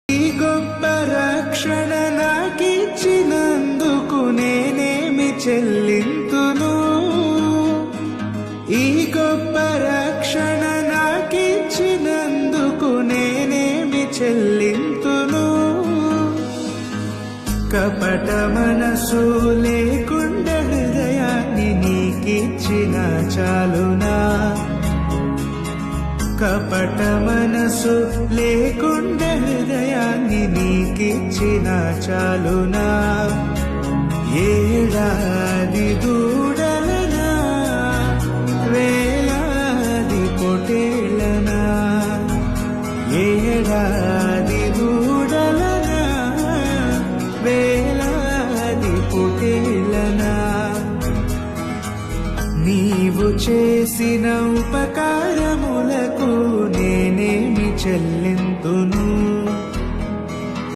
ఈ గొప్ప రక్షణ నాకిచ్చినందుకు నేనేమి చెల్లింతును? ఈ గొప్ప రక్షణ నాకిచ్చినందుకు నేనేమి చెల్లింతును? కపట మనసు లేకుండా హృదయాన్ని నీకిచ్చిన చాలునా? కపట మనసు లేకుండా హృదయాన్ని నీకిచ్చిన చాలునా? ఏడాది దూడలనా, వేలాది పొటేళ్ళనా? ఏడాది దూడలనా, వేలాది పొటేళ్ళనా? నీవు చేసిన ఉపకారములకు నేనేమి చెల్లి